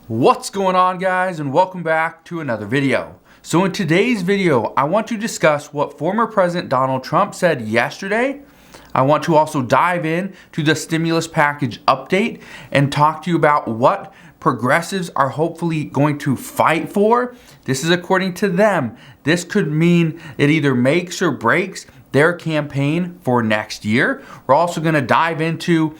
What's going on, guys, and welcome back to another video. So in today's video, I want to discuss what former President Donald Trump said yesterday. I want to also dive in to the stimulus package update and talk to you about what progressives are hopefully going to fight for. This is according to them. This could mean it either makes or breaks their campaign for next year. We're also going to dive into,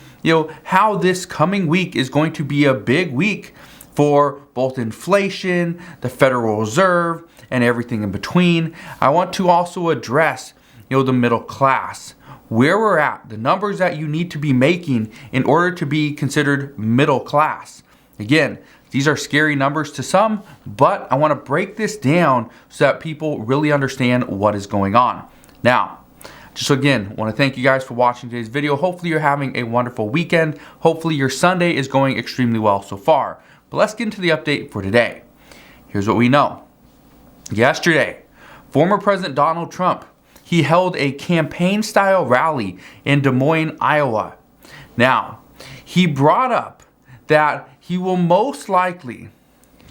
how this coming week is going to be a big week for both inflation, the Federal Reserve, and everything in between. I want to also address, the middle class, where we're at, the numbers that you need to be making in order to be considered middle class. Again, these are scary numbers to some, but I want to break this down so that people really understand what is going on. Now, just again, want to thank you guys for watching today's video. Hopefully you're having a wonderful weekend. Hopefully your Sunday is going extremely well so far. But let's get into the update for today. Here's what we know. Yesterday, former President Donald Trump, he held a campaign-style rally in Des Moines, Iowa. Now, he brought up that he will most likely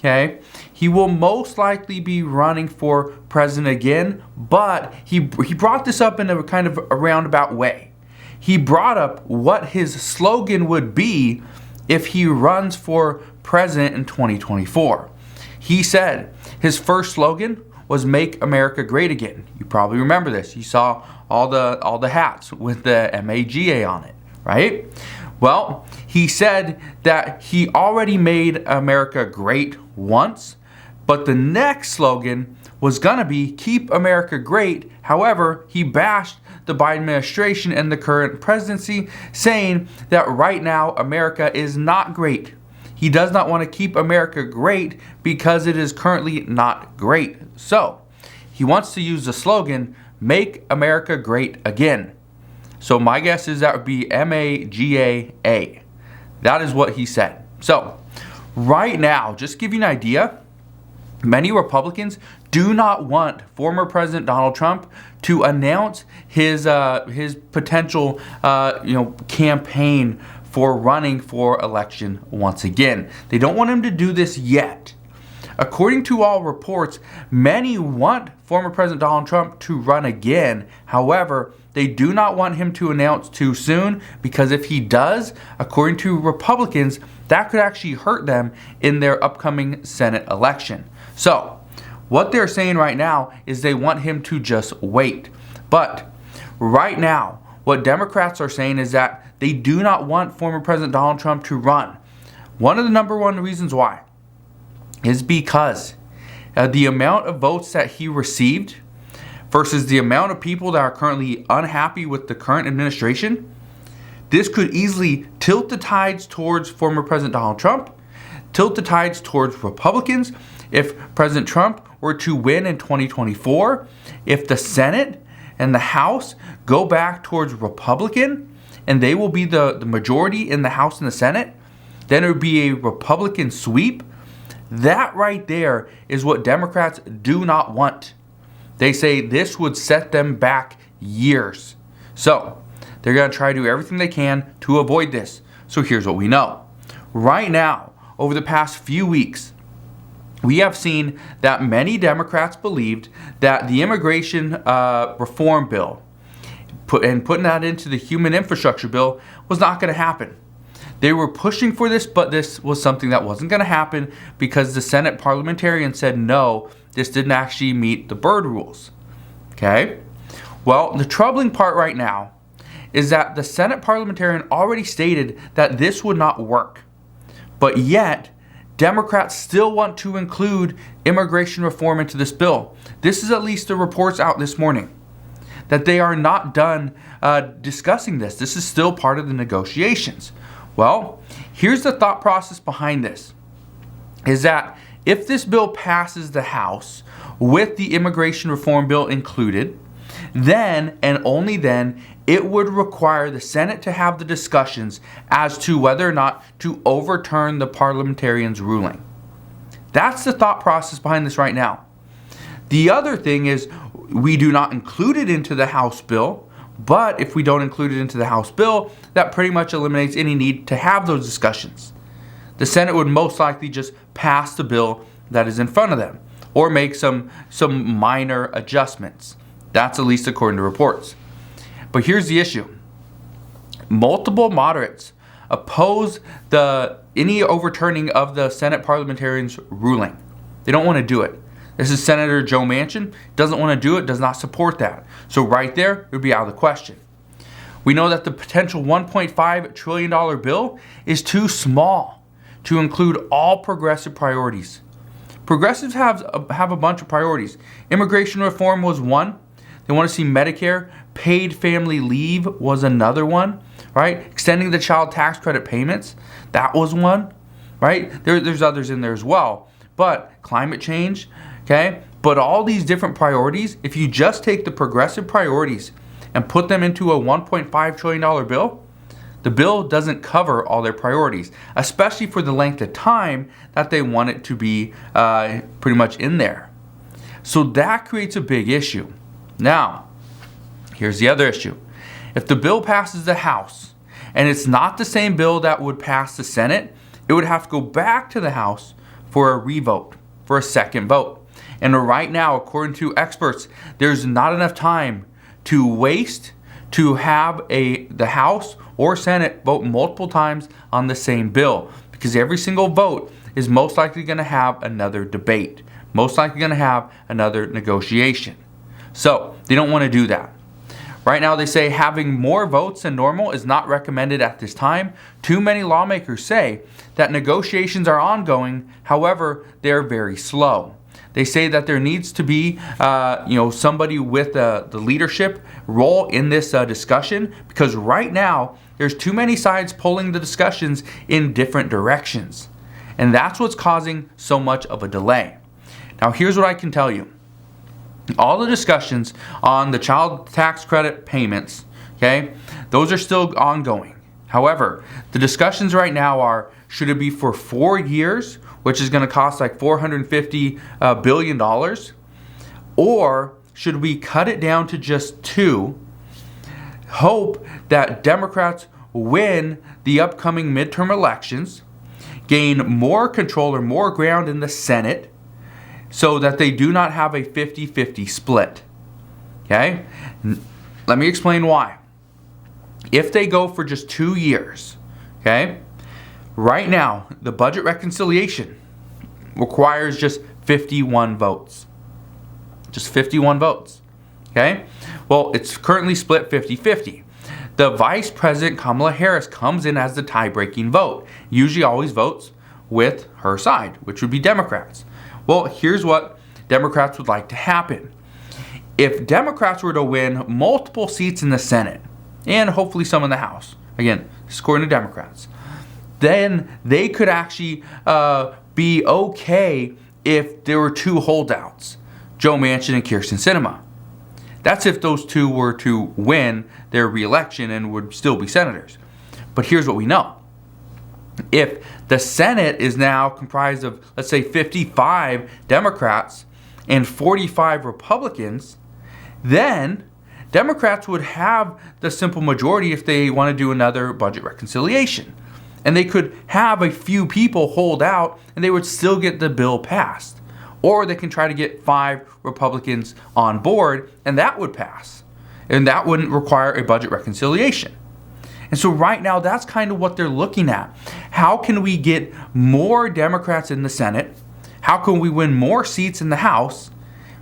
be running for president again, but he brought this up in a kind of a roundabout way. He brought up what his slogan would be if he runs for president in 2024. He said his first slogan was "Make America Great Again." You probably remember this. You saw all the hats with the MAGA on it, right? Well, he said that he already made America great once, but the next slogan was gonna be "Keep America Great." However, he bashed the Biden administration and the current presidency, saying that right now America is not great. He does not want to keep America great because it is currently not great. So he wants to use the slogan, "Make America Great Again." So my guess is that would be MAGA. That is what he said. So right now, just to give you an idea, many Republicans do not want former President Donald Trump to announce his potential campaign for running for election once again. They don't want him to do this yet. According to all reports, many want former President Donald Trump to run again. However, they do not want him to announce too soon, because if he does, according to Republicans, that could actually hurt them in their upcoming Senate election. So, what they're saying right now is they want him to just wait. But right now, what Democrats are saying is that they do not want former President Donald Trump to run. One of the number one reasons why is because the amount of votes that he received versus the amount of people that are currently unhappy with the current administration, this could easily tilt the tides towards former President Donald Trump, tilt the tides towards Republicans. If President Trump were to win in 2024, if the Senate and the House go back towards Republican, and they will be the majority in the House and the Senate, then it would be a Republican sweep. That right there is what Democrats do not want. They say this would set them back years. So they're going to try to do everything they can to avoid this. So here's what we know. Right now, over the past few weeks, we have seen that many Democrats believed that the immigration reform bill, putting that into the human infrastructure bill, was not going to happen. They were pushing for this, but this was something that wasn't going to happen because the Senate parliamentarian said no, this didn't actually meet the Byrd rules. Okay? Well, the troubling part right now is that the Senate parliamentarian already stated that this would not work. But yet, Democrats still want to include immigration reform into this bill. This is at least the reports out this morning, that they are not done discussing this. This is still part of the negotiations. Well, here's the thought process behind this, is that if this bill passes the House with the immigration reform bill included, then and only then it would require the Senate to have the discussions as to whether or not to overturn the parliamentarian's ruling. That's the thought process behind this right now. The other thing is we do not include it into the House bill, but if we don't include it into the House bill, that pretty much eliminates any need to have those discussions. the Senate would most likely just pass the bill that is in front of them or make some minor adjustments. That's at least according to reports. But here's the issue. Multiple moderates oppose any overturning of the Senate parliamentarians' ruling. They don't want to do it. This is Senator Joe Manchin. Doesn't want to do it, does not support that. So right there, it would be out of the question. We know that the potential $1.5 trillion bill is too small to include all progressive priorities. Progressives have a bunch of priorities. Immigration reform was one. They want to see Medicare. Paid family leave was another one, right? Extending the child tax credit payments, that was one, right? There's others in there as well. But climate change, okay? But all these different priorities, if you just take the progressive priorities and put them into a $1.5 trillion bill, the bill doesn't cover all their priorities, especially for the length of time that they want it to be pretty much in there. So that creates a big issue. Now, here's the other issue. If the bill passes the House and it's not the same bill that would pass the Senate, it would have to go back to the House for a revote, for a second vote. And right now, according to experts, there's not enough time to waste to have the House or Senate vote multiple times on the same bill, because every single vote is most likely going to have another debate, most likely going to have another negotiation. So they don't want to do that. Right now they say having more votes than normal is not recommended at this time. Too many lawmakers say that negotiations are ongoing, however, they're very slow. They say that there needs to be somebody with the leadership role in this discussion, because right now there's too many sides pulling the discussions in different directions. And that's what's causing so much of a delay. Now here's what I can tell you. All the discussions on the child tax credit payments, okay, those are still ongoing. However, the discussions right now are, should it be for 4 years, which is going to cost like $450 billion, or should we cut it down to just 2, hope that Democrats win the upcoming midterm elections, gain more control or more ground in the Senate, so that they do not have a 50-50 split. Okay? Let me explain why. If they go for just 2 years, okay, right now, the budget reconciliation requires just 51 votes. Just 51 votes. Okay? Well, it's currently split 50-50. The Vice President, Kamala Harris, comes in as the tie-breaking vote. Usually always votes with her side, which would be Democrats. Well, here's what Democrats would like to happen. If Democrats were to win multiple seats in the Senate, and hopefully some in the House, again, this is according to Democrats, then they could actually be okay if there were 2 holdouts, Joe Manchin and Kyrsten Sinema. That's if those 2 were to win their re-election and would still be senators. But here's what we know. If the Senate is now comprised of, let's say, 55 Democrats and 45 Republicans, then Democrats would have the simple majority if they want to do another budget reconciliation. And they could have a few people hold out and they would still get the bill passed. Or they can try to get 5 Republicans on board and that would pass. And that wouldn't require a budget reconciliation. And so right now, that's kind of what they're looking at. How can we get more Democrats in the Senate? How can we win more seats in the House,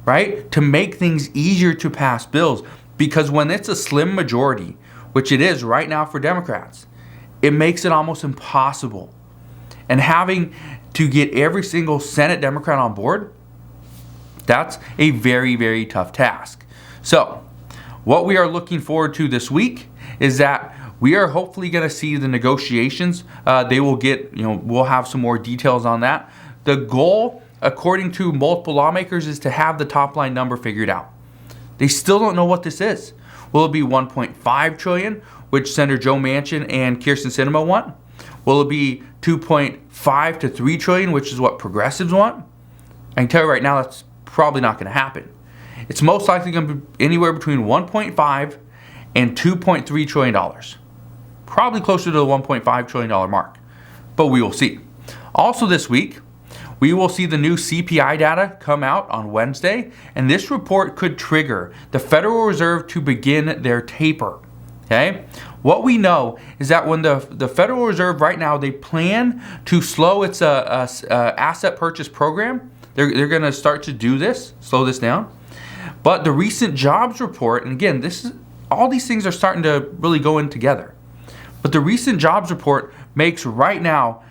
right, to make things easier to pass bills? Because when it's a slim majority, which it is right now for Democrats, it makes it almost impossible. And having to get every single Senate Democrat on board, that's a very, very tough task. So what we are looking forward to this week is that we are hopefully going to see the negotiations. They will get, we'll have some more details on that. The goal, according to multiple lawmakers, is to have the top line number figured out. They still don't know what this is. Will it be 1.5 trillion, which Senator Joe Manchin and Kyrsten Sinema want? Will it be 2.5 to 3 trillion, which is what progressives want? I can tell you right now, that's probably not going to happen. It's most likely going to be anywhere between 1.5 and $2.3 trillion. Probably closer to the $1.5 trillion mark, but we will see. Also this week, we will see the new CPI data come out on Wednesday, and this report could trigger the Federal Reserve to begin their taper. Okay? What we know is that when the Federal Reserve right now, they plan to slow its asset purchase program. They're going to start to do this, slow this down. But the recent jobs report, and again, all these things are starting to really go in together. But the recent jobs report makes right now,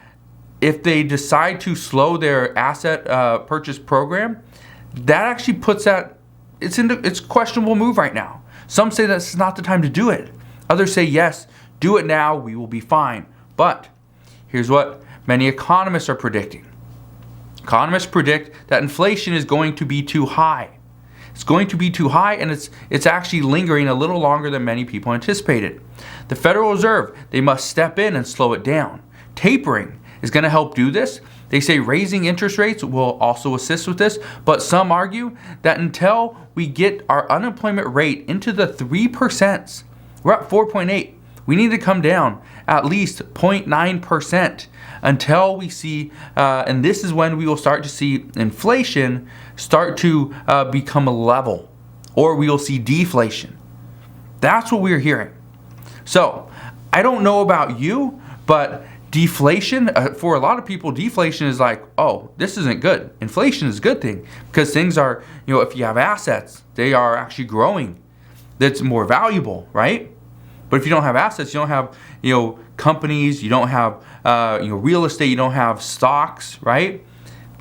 if they decide to slow their asset purchase program, that actually puts that, it's a questionable move right now. Some say this is not the time to do it. Others say, yes, do it now, we will be fine. But here's what many economists are predicting. Economists predict that inflation is going to be too high. It's going to be too high, and it's actually lingering a little longer than many people anticipated. The Federal Reserve, they must step in and slow it down. Tapering is going to help do this. They say raising interest rates will also assist with this, but some argue that until we get our unemployment rate into the 3%, we're at 4.8. We need to come down at least 0.9% until we see, and this is when we will start to see inflation start to become a level, or we will see deflation. That's what we're hearing. So I don't know about you, but deflation, for a lot of people, deflation is like, oh, this isn't good. Inflation is a good thing because things are, if you have assets, they are actually growing. That's more valuable, right? But if you don't have assets, you don't have, companies, you don't have, real estate, you don't have stocks, right?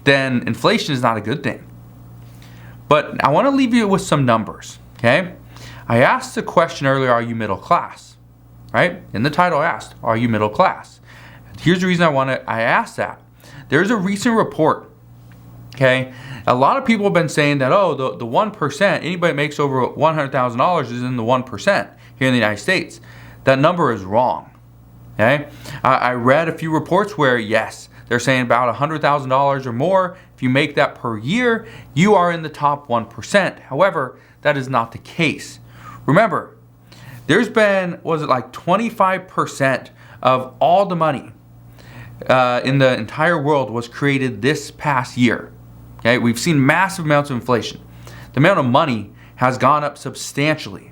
Then inflation is not a good thing. But I want to leave you with some numbers, okay? I asked the question earlier, are you middle class? Right? In the title I asked, are you middle class? Here's the reason I asked that. There's a recent report, okay? A lot of people have been saying that, the 1%, anybody that makes over $100,000 is in the 1% here in the United States. That number is wrong, okay? I read a few reports where, yes, they're saying about $100,000 or more. If you make that per year, you are in the top 1%. However, that is not the case. Remember, there's been, 25% of all the money in the entire world was created this past year. Okay, we've seen massive amounts of inflation. The amount of money has gone up substantially.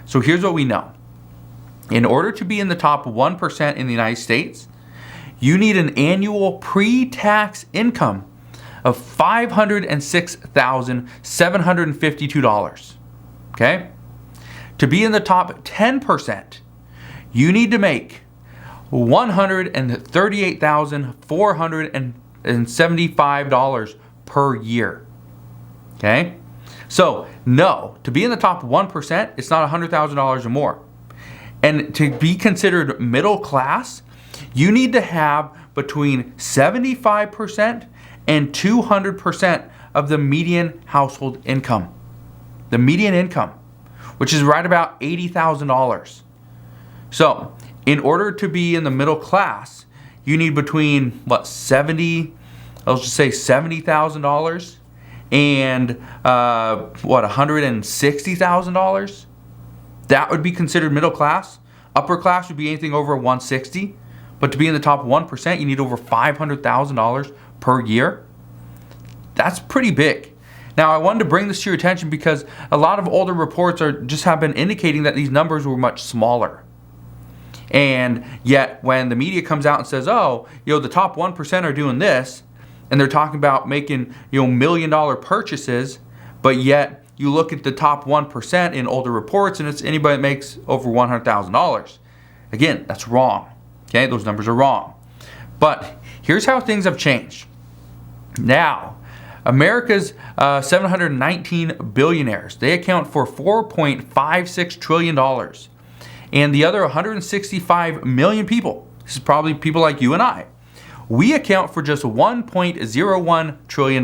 So here's what we know. In order to be in the top 1% in the United States, you need an annual pre-tax income of $506,752. Okay? To be in the top 10%, you need to make $138,475 per year. Okay? So, no, to be in the top 1%, it's not $100,000 or more. And to be considered middle class, you need to have between 75% and 200% of the median household income. The median income, which is right about $80,000. So, in order to be in the middle class, you need between $70,000 and $160,000. That would be considered middle class. Upper class would be anything over 160. But to be in the top 1%, you need over $500,000 per year. That's pretty big. Now, I wanted to bring this to your attention because a lot of older reports have been indicating that these numbers were much smaller. And yet, when the media comes out and says, the top 1% are doing this, and they're talking about making, $1 million purchases, but yet you look at the top 1% in older reports, and it's anybody that makes over $100,000. Again, that's wrong. Okay, those numbers are wrong. But here's how things have changed. Now, America's 719 billionaires, they account for $4.56 trillion. And the other 165 million people, this is probably people like you and I, we account for just $1.01 trillion.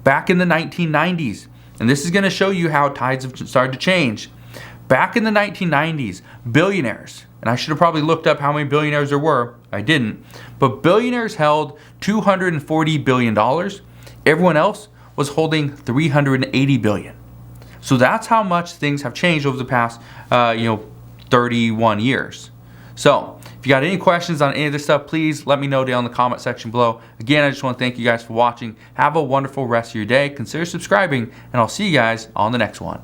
Back in the 1990s, and this is going to show you how tides have started to change. Back in the 1990s, billionaires, and I should have probably looked up how many billionaires there were. I didn't. But billionaires held $240 billion. Everyone else was holding $380 billion. So that's how much things have changed over the past, 31 years. So If you got any questions on any of this stuff, please let me know down in the comment section below. Again, I just want to thank you guys for watching. Have a wonderful rest of your day. Consider subscribing, and I'll see you guys on the next one.